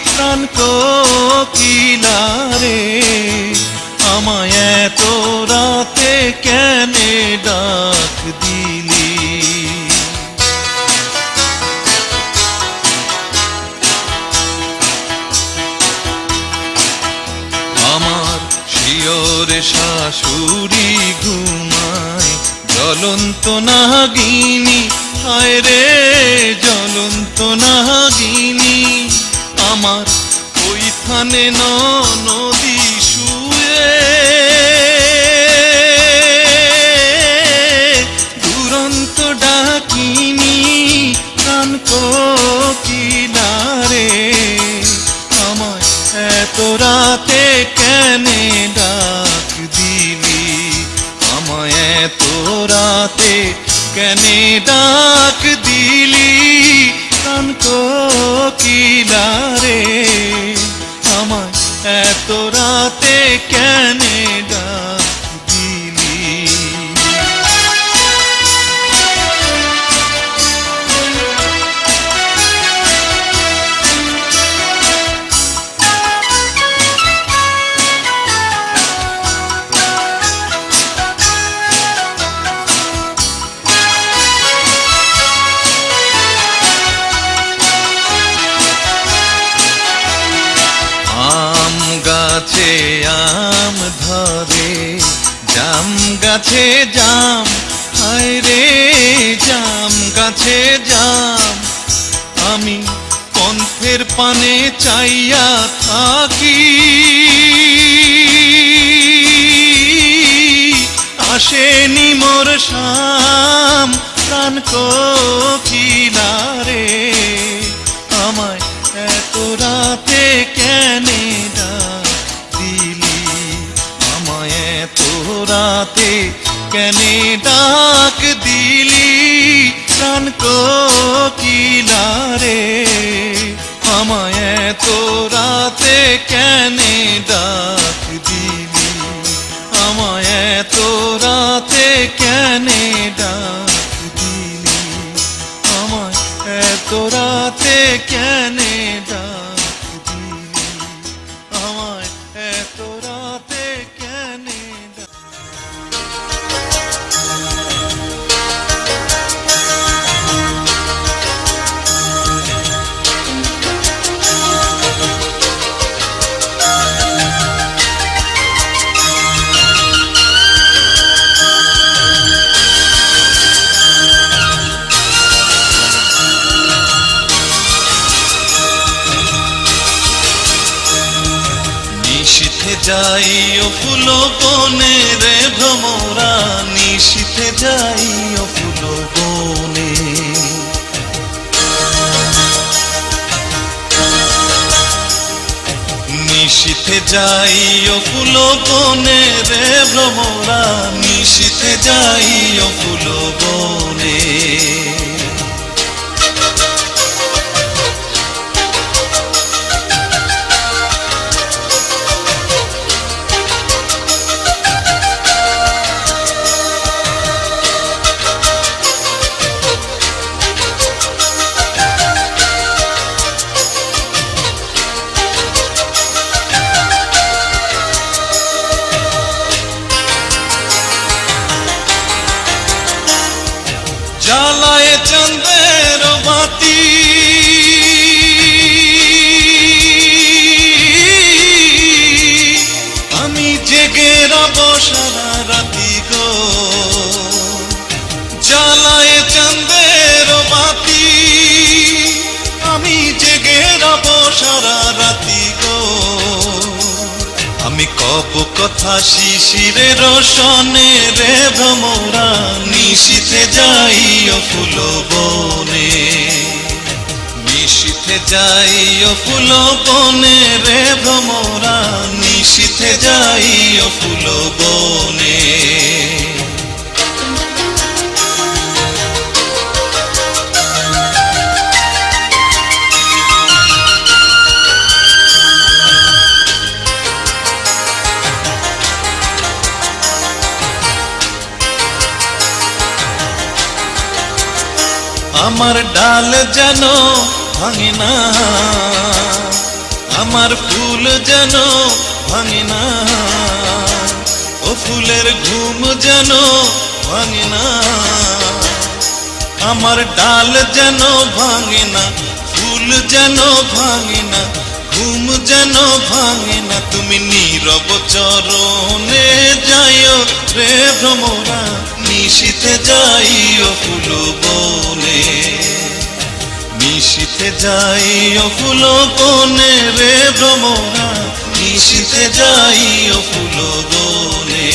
প্রাণ কোকিলা রে আমায় এত রাতে কেনে ডাক দিলি আমার শিয়রে শাশুড়ি ঘুমায় জ্বলন্ত নাগিনী হায় রে জ্বলন্ত নাগিনী আমার ওই থানে নদী শুয়ে দুরন্ত ডাকিনী প্রাণ কোকিলা রে আমায় এত রাতে কেনে ডাক দিলি আমায় এত রাতে কেনে ডাক দিলি প্রাণ কোকিলা রে আমায় এত রাতে কেনে ডাক দিলি গাছে আম ধরে জাম গাছে জাম হায় রে জাম গাছে জাম আমি পন্থের পানে চাইয়া থাকি আসেনি মোর শাম প্রাণ কোকিলা রে আমায় এত রাতে কেনে ডাক এত রাতে কেনে ডাক দিলি, আমায় এত রাতে কেনে ডাক দিলি, আমায় এত রাতে কেনে ডাক দিলি, আমায় এত রাতে কেনে ডাক। নিশীথে যাই ও ফুল বনে রে ভ্রমরা, নিশীথে যাই ও ফুল বনে। নিশীথে যাই ও ফুল বনে রে ভ্রমরা, নিশীথে যাই ও ফুল বনে। জ্বালায় চন্দ্রের বাতি, আমি জেগে রব সারা রাতি গো। জ্বালায় চন্দ্রের বাতি, আমি জেগে রব সারা রাতি গো। আমি কব কথা শিশিরের রোশনে রে ভ্রমরা, নিশীথে যাই ও ফুল বনে। নিশীথে যাই ও ফুল বনে রে ভ্রমরা, নিশীথে যাই ও ফুল বনে। আমার ডাল যেন ভাঙে না, আমার ফুল যেন ভাঙে না, ও ফুলের ঘুম যেন ভাঙে না। আমার ডাল যেন ভাঙে না, ফুল যেন ভাঙে না, ঘুম যেন ভাঙে না। তুমি নীরব চরণে যাইও রে ভ্রমরা, নিশীথে যাই ও ফুল বনে। নিশীথে যাই ও ফুল বনে রে ভ্রমরা, নিশীথে যাই ও ফুল বনে।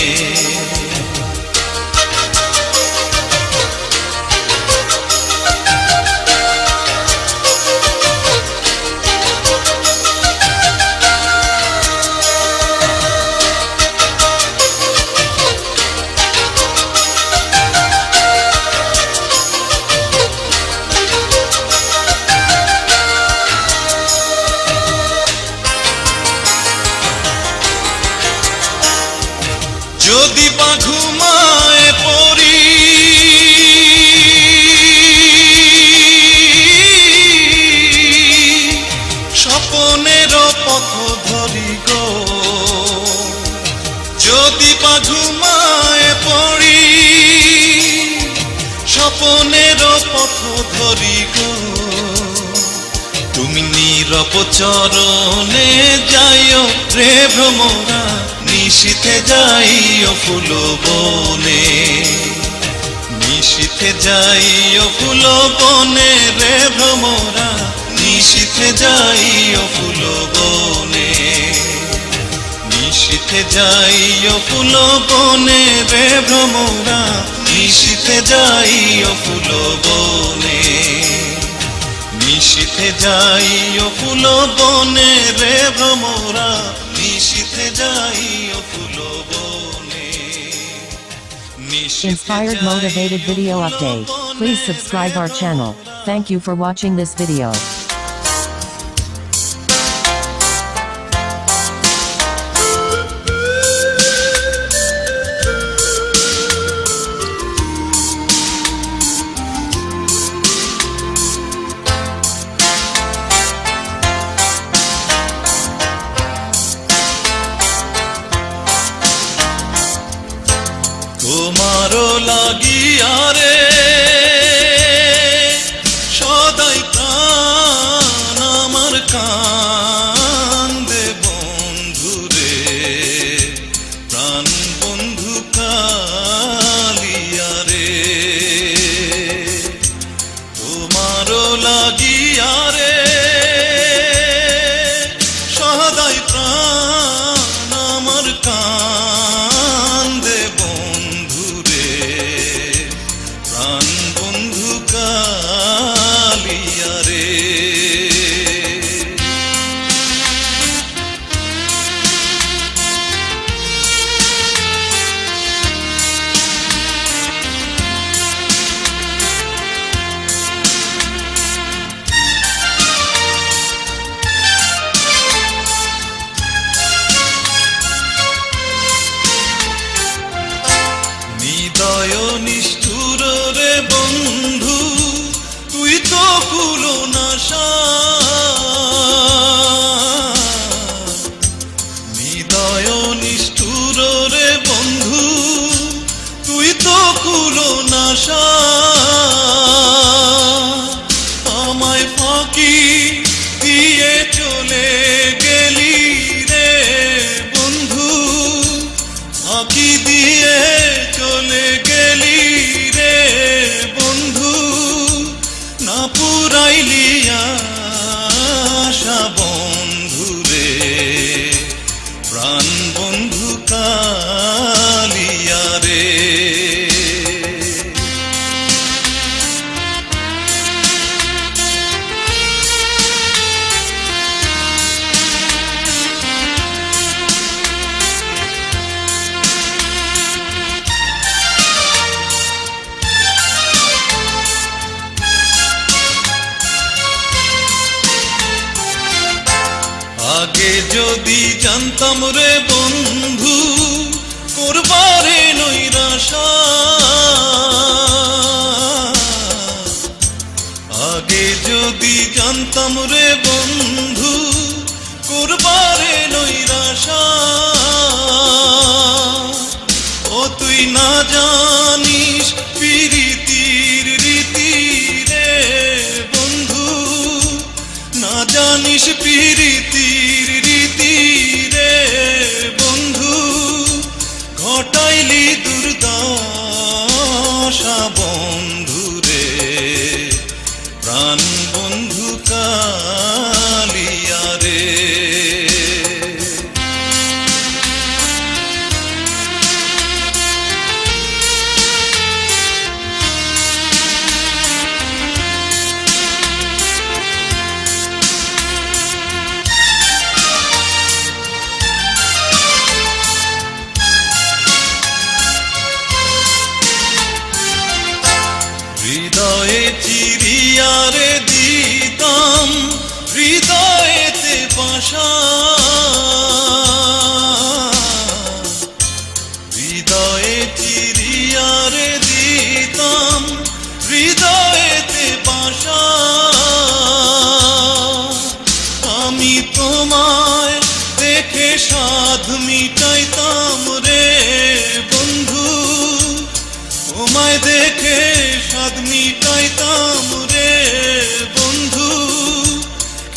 যদি বা ঘুমায় পড়ি, স্বপনের পথ ধরি গো। যদি বা ঘুমায় পড়ি, স্বপনের পথ ধরি গো। তুমি নীরব চরণে যাইও রে ভ্রমরা, নিশীথে যাই ও ফুল বনে। নিশীথে যাই ও ফুল বনে রে ভ্রমরা, নিশীথে যাই ও ফুল বনে। নিশীথে যাই ও ফুল বনে রে ভ্রমরা, নিশীথে যাই ও ফুল বনে। নিশীথে যাই ও ফুল বনে রে ভ্রমরা, নিশীথে যাই ও ফুল বনে। Inspired motivated video update. Please subscribe our channel. Thank you for watching this video. কান্দে বন্ধু রে, প্রাণ বন্ধু কালিয়া রে, তোমারও লাগিয়া রে সদাই প্রাণ আমার কান্দে বন্ধু রে, প্রাণ বন্ধু কালিয়া রে। হৃদয় নিষ্ঠুর রে বন্ধু, তুই তো কুলো নাশা, হৃদয় নিষ্ঠুর রে বন্ধু, তুই তো কুলো নাশা, আমায় ফাঁকি দিয়ে চলে গেলি রে বন্ধু, ফাঁকি দিয়ে চলে গেলি রে বন্ধু, না পুরাইলি আশা বন্ধু রে, প্রাণ বন্ধু কালিয়া রে। আগে যদি জানতাম রে বন্ধু করবারে নৈরাশা, আগে যদি জানতাম রে বন্ধু করবারে নৈরাশা, ও তুই না জানিস প্রীতির রীতি রে বন্ধু, না জানিস প্রীতির রীতি রে বন্ধু, ঘটাইলি দুর্দশা বন্ধু রে, প্রাণ বন্ধু কালিয়া রে। হৃদয়ে চিরিয়া রে দিতাম হৃদয়েতে বাসা, হৃদয়ে চিরিয়া রে দিতাম হৃদয়েতে বাসা, আমি তোমায় দেখে সাধ মিটাইতাম রে বন্ধু, তোমায় দেখে সাধ মিটাইতাম রে বন্ধু,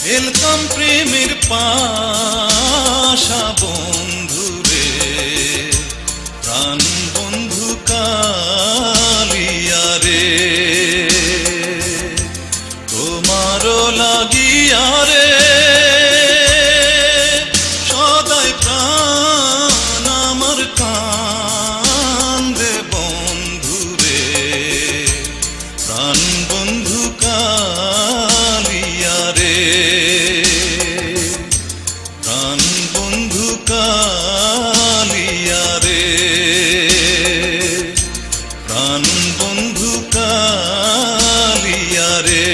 খেলতাম প্রেমের পাশা বন্ধু রে, প্রাণ বন্ধু কালিয়া রে, তোমারও লাগিয়া রে সদাই প্রাণ আমার কান্দে বন্ধু রে, প্রাণ বন্ধু কালিয়া রে, প্রাণ বন্ধু কালিয়া রে, প্রাণ বন্ধু কালিয়া রে।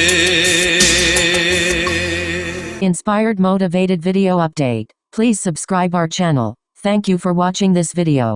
Inspired motivated video update. Please subscribe our channel. Thank you for watching this video.